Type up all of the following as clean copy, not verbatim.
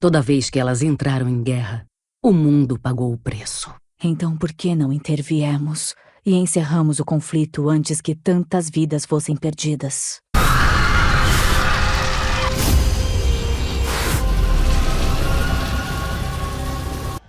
Toda vez que elas entraram em guerra, o mundo pagou o preço. Então por que não interviemos e encerramos o conflito antes que tantas vidas fossem perdidas?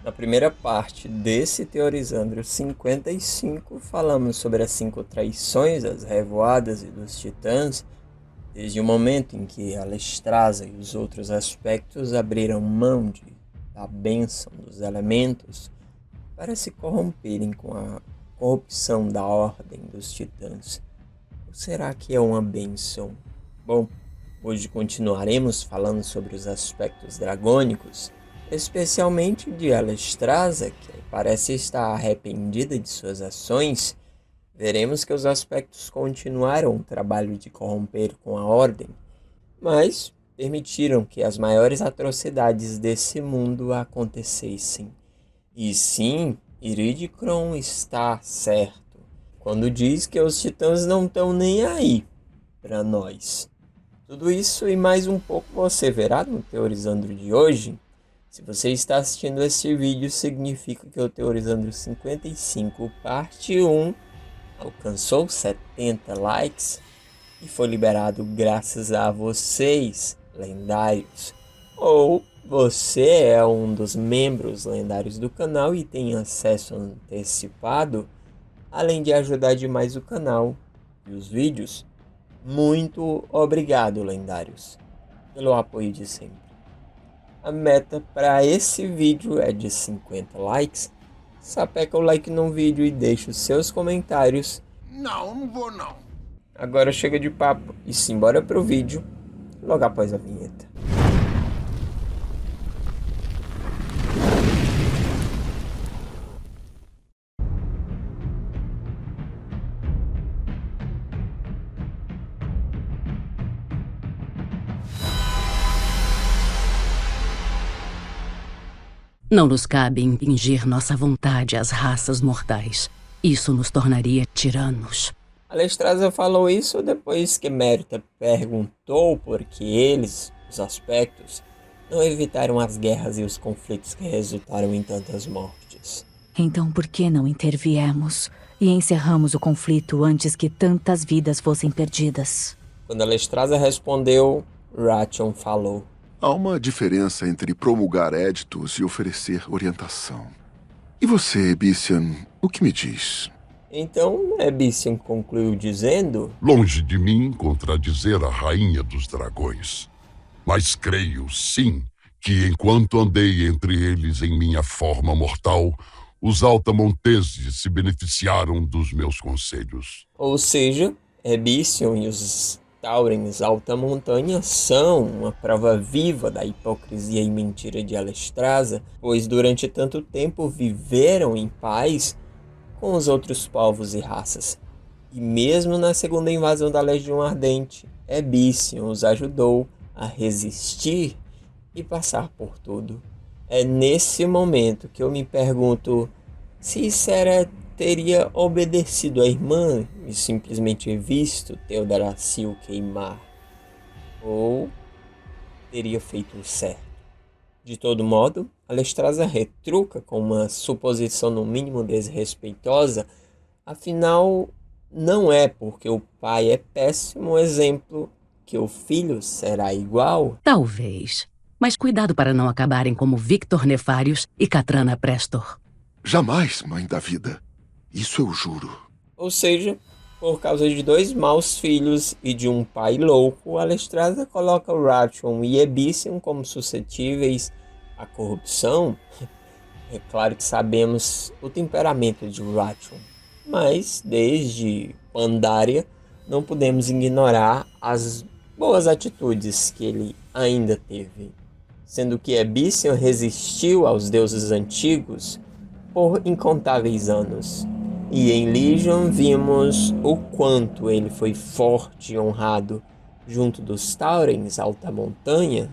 Na primeira parte desse Teorizandro 55, falamos sobre as 5 traições das Revoadas e dos Titãs, desde o momento em que Alestraza e os outros aspectos abriram mão da bênção dos elementos para se corromperem com a corrupção da Ordem dos Titãs. Ou será que é uma bênção? Bom, hoje continuaremos falando sobre os aspectos dragônicos, especialmente de Alestraza, que parece estar arrependida de suas ações. Veremos que os aspectos continuaram o trabalho de corromper com a Ordem, mas permitiram que as maiores atrocidades desse mundo acontecessem. E sim, Iridikron está certo quando diz que os titãs não estão nem aí para nós. Tudo isso e mais um pouco você verá no Teorizandro de hoje. Se você está assistindo esse vídeo, significa que o Teorizandro 55 parte 1 alcançou 70 likes e foi liberado graças a vocês, lendários. Ou você é um dos membros lendários do canal e tem acesso antecipado, além de ajudar demais o canal e os vídeos. Muito obrigado, lendários, pelo apoio de sempre. A meta para esse vídeo é de 50 likes. Sapeca o like no vídeo e deixa os seus comentários. Não vou não. Agora chega de papo e simbora pro vídeo, logo após a vinheta. Não nos cabe impingir nossa vontade às raças mortais. Isso nos tornaria tiranos. Alestraza falou isso depois que Mérita perguntou por que eles, os aspectos, não evitaram as guerras e os conflitos que resultaram em tantas mortes. Então por que não interviemos e encerramos o conflito antes que tantas vidas fossem perdidas? Quando Alestraza respondeu, Wrathion falou: Há uma diferença entre promulgar éditos e oferecer orientação. E você, Ebician, o que me diz? Então, Ebician concluiu dizendo: Longe de mim contradizer a rainha dos dragões. Mas creio, sim, que enquanto andei entre eles em minha forma mortal, os altamonteses se beneficiaram dos meus conselhos. Ou seja, Ebician e os Taurens Alta Montanha são uma prova viva da hipocrisia e mentira de Alestraza, pois durante tanto tempo viveram em paz com os outros povos e raças. E mesmo na segunda invasão da Legião Ardente, Ebician os ajudou a resistir e passar por tudo. É nesse momento que eu me pergunto se Ysera teria obedecido a irmã e simplesmente visto Teldrassil queimar, ou teria feito o certo. De todo modo, Alestraza retruca com uma suposição no mínimo desrespeitosa, afinal, não é porque o pai é péssimo exemplo que o filho será igual? Talvez, mas cuidado para não acabarem como Victor Nefarius e Katrana Prestor. Jamais, mãe da vida. Isso eu juro. Ou seja, por causa de 2 maus filhos e de um pai louco, Alestraza coloca Wrathion e Ebician como suscetíveis à corrupção. É claro que sabemos o temperamento de Wrathion, mas desde Pandaria não podemos ignorar as boas atitudes que ele ainda teve. Sendo que Ebician resistiu aos deuses antigos por incontáveis anos. E em Legion vimos o quanto ele foi forte e honrado junto dos Taurens Alta Montanha.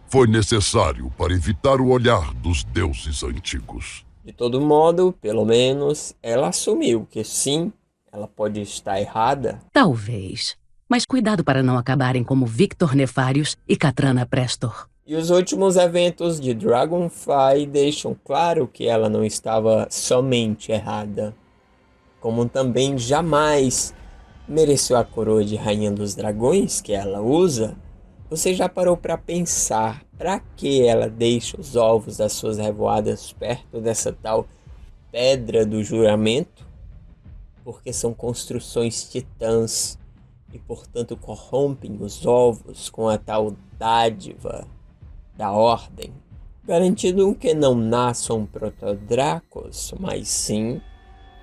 Foi necessário para evitar o olhar dos deuses antigos. De todo modo, pelo menos, ela assumiu que sim, ela pode estar errada. Talvez, mas cuidado para não acabarem como Victor Nefarius e Katrana Prestor. E os últimos eventos de Dragonfly deixam claro que ela não estava somente errada, como também jamais mereceu a coroa de Rainha dos Dragões que ela usa. Você já parou para pensar para que ela deixa os ovos das suas revoadas perto dessa tal Pedra do Juramento? Porque são construções titãs e, portanto, corrompem os ovos com a tal dádiva da Ordem, garantindo que não nasçam protodracos, mas sim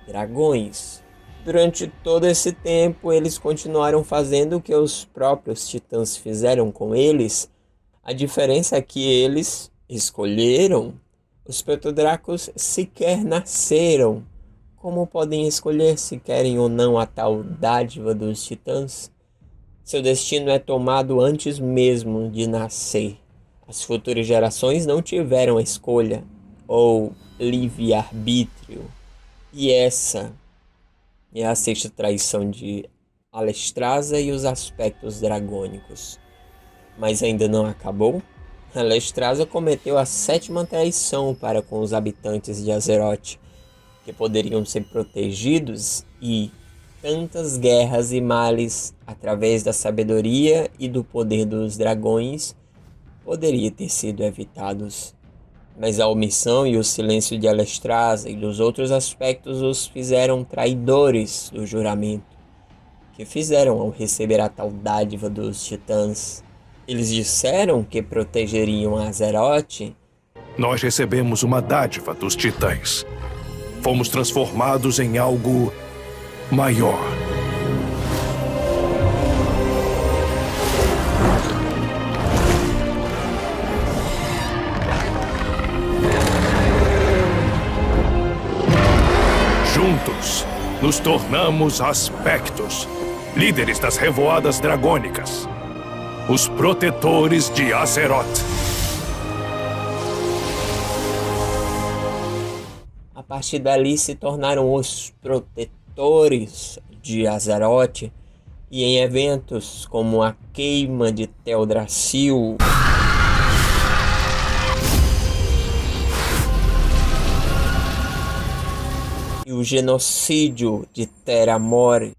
dragões. Durante todo esse tempo, eles continuaram fazendo o que os próprios titãs fizeram com eles. A diferença é que eles escolheram. Os protodracos sequer nasceram. Como podem escolher se querem ou não a tal dádiva dos titãs? Seu destino é tomado antes mesmo de nascer. As futuras gerações não tiveram a escolha ou livre-arbítrio. E essa é a sexta traição de Alestraza e os aspectos dragônicos. Mas ainda não acabou? Alestraza cometeu a sétima traição para com os habitantes de Azeroth, que poderiam ser protegidos, e tantas guerras e males através da sabedoria e do poder dos dragões poderia ter sido evitados. Mas a omissão e o silêncio de Alestraza e dos outros aspectos os fizeram traidores do juramento, que fizeram ao receber a tal dádiva dos titãs. Eles disseram que protegeriam Azeroth. Nós recebemos uma dádiva dos titãs. Fomos transformados em algo maior. Juntos, nos tornamos aspectos, líderes das revoadas dragônicas, os protetores de Azeroth. A partir dali se tornaram os protetores de Azeroth, e em eventos como a queima de Teldrassil, e o genocídio de Terra Mori,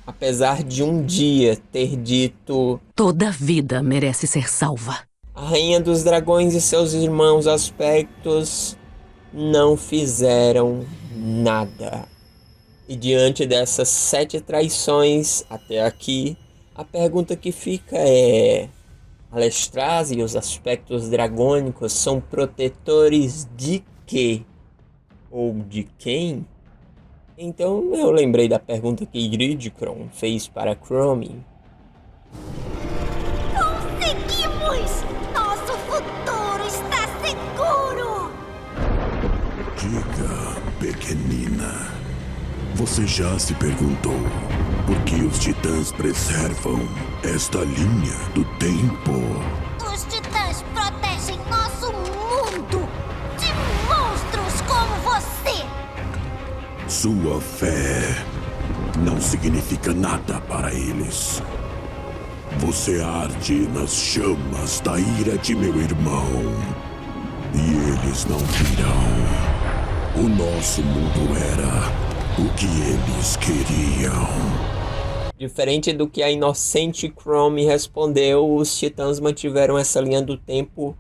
apesar de um dia ter dito: Toda vida merece ser salva. a Rainha dos Dragões e seus irmãos aspectos não fizeram nada. E diante dessas 7 traições até aqui, a pergunta que fica é: Alestraza e os aspectos dragônicos são protetores de quê? Ou de quem? Então eu lembrei da pergunta que Iridikron fez para Chromie. Conseguimos! Nosso futuro está seguro! Diga, pequenina, você já se perguntou por que os titãs preservam esta linha do tempo? Os titãs protegem nosso mundo de monstros como você! Sua fé não significa nada para eles. Você arde nas chamas da ira de meu irmão. E eles não virão. O nosso mundo era o que eles queriam. Diferente do que a inocente Chromie respondeu, os titãs mantiveram essa linha do tempo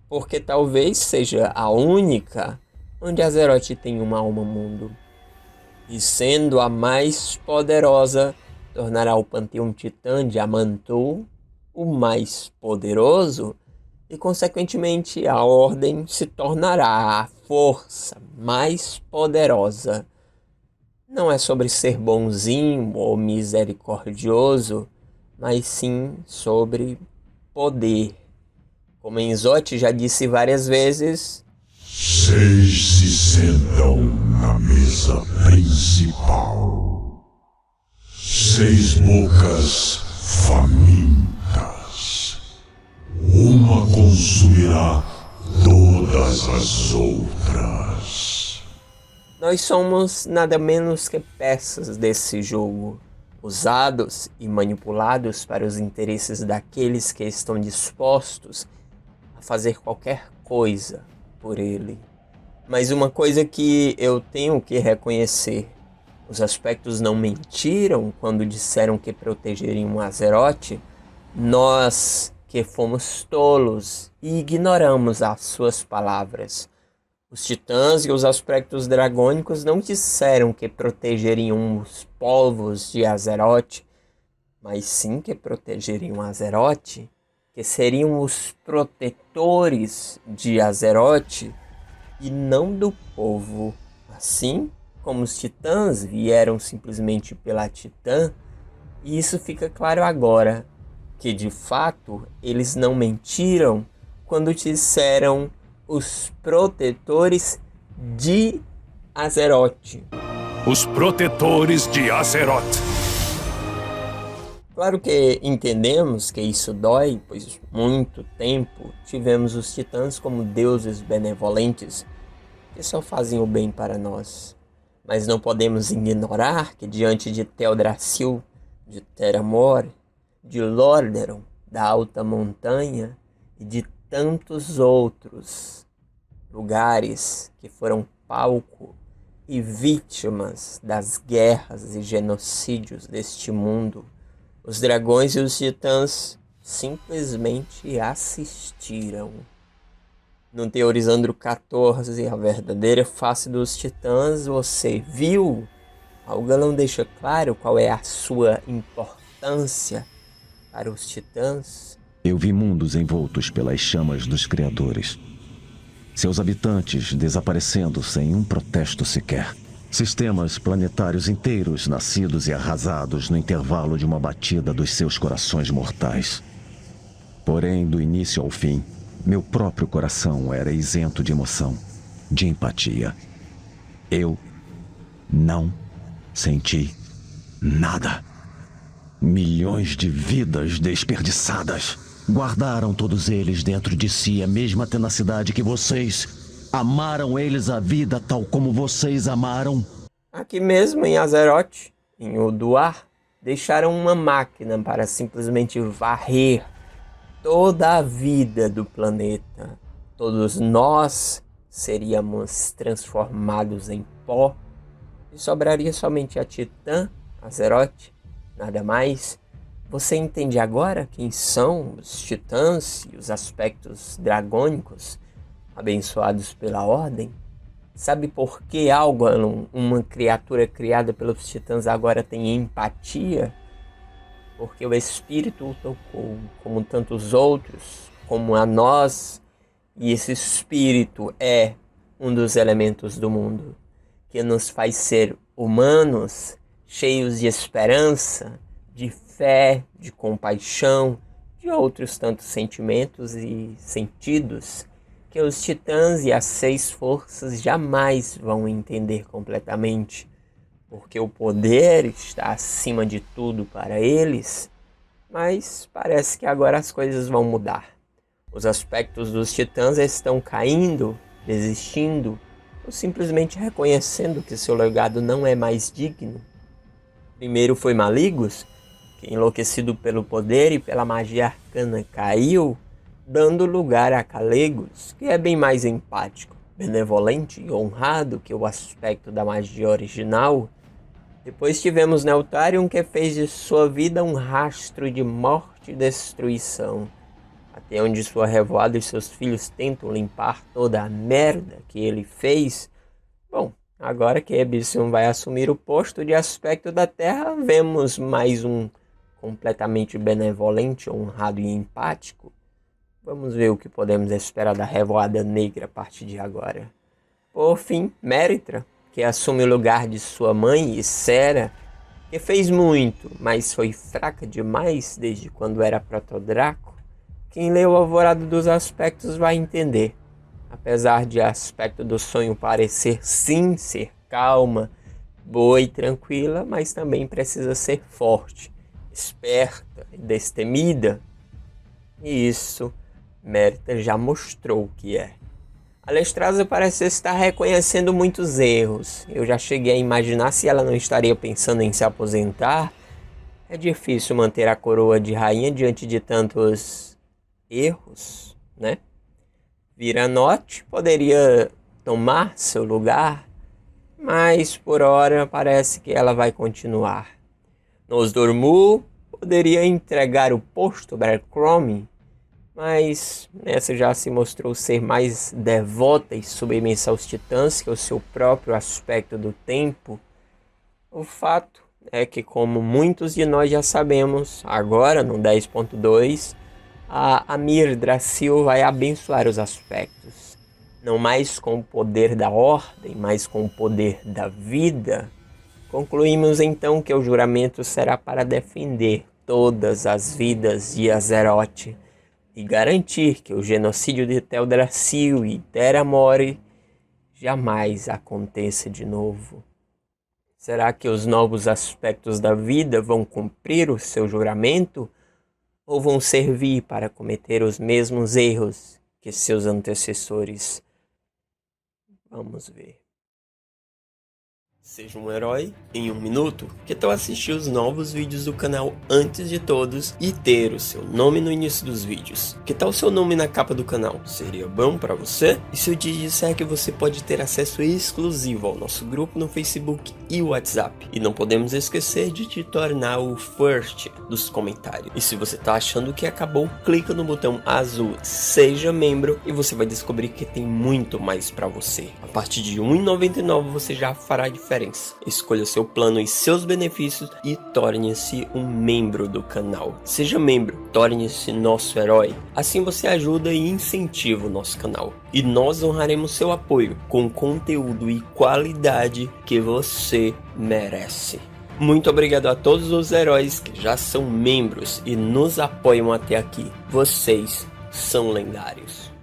porque talvez seja a única onde Azeroth tem uma alma-mundo. E sendo a mais poderosa, tornará o Panteão Titã de Amantul o mais poderoso, e consequentemente a Ordem se tornará a força mais poderosa. Não é sobre ser bonzinho ou misericordioso, mas sim sobre poder. Como Enzote já disse várias vezes, 6 se sentam na mesa principal. 6 bocas famintas. Uma consumirá todas as outras. Nós somos nada menos que peças desse jogo, usados e manipulados para os interesses daqueles que estão dispostos a fazer qualquer coisa por ele. Mas uma coisa que eu tenho que reconhecer: os aspectos não mentiram quando disseram que protegeriam Azeroth. Nós que fomos tolos e ignoramos as suas palavras. Os titãs e os aspectos dragônicos não disseram que protegeriam os povos de Azeroth, mas sim que protegeriam Azeroth, que seriam os protetores de Azeroth e não do povo. Assim como os titãs vieram simplesmente pela Titã, e isso fica claro agora, que de fato eles não mentiram quando disseram os protetores de Azeroth. Os protetores de Azeroth. Claro que entendemos que isso dói, pois muito tempo tivemos os titãs como deuses benevolentes que só fazem o bem para nós. Mas não podemos ignorar que diante de Teldrassil, de Terramor, de Lordaeron, da Alta Montanha e de tantos outros lugares que foram palco e vítimas das guerras e genocídios deste mundo, os dragões e os titãs simplesmente assistiram. No Teorizandro 14, a verdadeira face dos titãs, você viu? Algalon deixa claro qual é a sua importância para os titãs. Eu vi mundos envoltos pelas chamas dos criadores. Seus habitantes desaparecendo sem um protesto sequer. Sistemas planetários inteiros nascidos e arrasados no intervalo de uma batida dos seus corações mortais. Porém, do início ao fim, meu próprio coração era isento de emoção, de empatia. Eu não senti nada. Milhões de vidas desperdiçadas. Guardaram todos eles dentro de si a mesma tenacidade que vocês. Amaram eles a vida tal como vocês amaram. Aqui mesmo em Azeroth, em Ulduar, deixaram uma máquina para simplesmente varrer toda a vida do planeta. Todos nós seríamos transformados em pó e sobraria somente a Titã, Azeroth, nada mais. Você entende agora quem são os titãs e os aspectos dragônicos abençoados pela Ordem? Sabe por que Algalon, uma criatura criada pelos titãs, agora tem empatia? Porque o Espírito o tocou, como tantos outros, como a nós, e esse Espírito é um dos elementos do mundo, que nos faz ser humanos, cheios de esperança, de fé, de compaixão, de outros tantos sentimentos e sentidos que os titãs e as 6 forças jamais vão entender completamente, porque o poder está acima de tudo para eles. Mas parece que agora as coisas vão mudar. Os aspectos dos titãs estão caindo, desistindo, ou simplesmente reconhecendo que seu legado não é mais digno. Primeiro foi Malygos, que enlouquecido pelo poder e pela magia arcana caiu, dando lugar a Calegos, que é bem mais empático, benevolente e honrado que o aspecto da magia original. Depois tivemos Neltarion, que fez de sua vida um rastro de morte e destruição, até onde sua revoada e seus filhos tentam limpar toda a merda que ele fez. Bom, agora que Abyssinian vai assumir o posto de aspecto da Terra, vemos mais um completamente benevolente, honrado e empático. Vamos ver o que podemos esperar da Revoada Negra a partir de agora. Por fim, Merytra, que assume o lugar de sua mãe, Ysera, que fez muito, mas foi fraca demais desde quando era Protodraco. Quem leu o Alvorada dos Aspectos vai entender. Apesar de Aspecto do Sonho parecer sim ser calma, boa e tranquila, mas também precisa ser forte, esperta e destemida. E isso Mérita já mostrou que é. Alestraza parece estar reconhecendo muitos erros. Eu já cheguei a imaginar se ela não estaria pensando em se aposentar. É difícil manter a coroa de rainha diante de tantos erros, né? Viranote poderia tomar seu lugar, mas por hora parece que ela vai continuar. Nosdormu poderia entregar o posto para Cromie, mas nessa já se mostrou ser mais devota e submissa aos titãs que o seu próprio aspecto do tempo. O fato é que, como muitos de nós já sabemos, agora no 10.2, a Amir Drasil vai abençoar os aspectos. Não mais com o poder da ordem, mas com o poder da vida. Concluímos então que o juramento será para defender todas as vidas de Azeroth e garantir que o genocídio de Teldrassil e Terra Mori jamais aconteça de novo. Será que os novos aspectos da vida vão cumprir o seu juramento ou vão servir para cometer os mesmos erros que seus antecessores? Vamos ver. Seja um herói em 1 minuto. Que tal assistir os novos vídeos do canal antes de todos e ter o seu nome no início dos vídeos? Que tal o seu nome na capa do canal? Seria bom para você? E se eu te disser que você pode ter acesso exclusivo ao nosso grupo no Facebook e WhatsApp? E não podemos esquecer de te tornar o first dos comentários. E se você tá achando que acabou, clica no botão azul Seja Membro e você vai descobrir que tem muito mais para você. A partir de R$ 1,99 você já fará diferença. Escolha seu plano e seus benefícios e torne-se um membro do canal. Seja membro, torne-se nosso herói. Assim você ajuda e incentiva o nosso canal. E nós honraremos seu apoio com conteúdo e qualidade que você merece. Muito obrigado a todos os heróis que já são membros e nos apoiam até aqui. Vocês são lendários.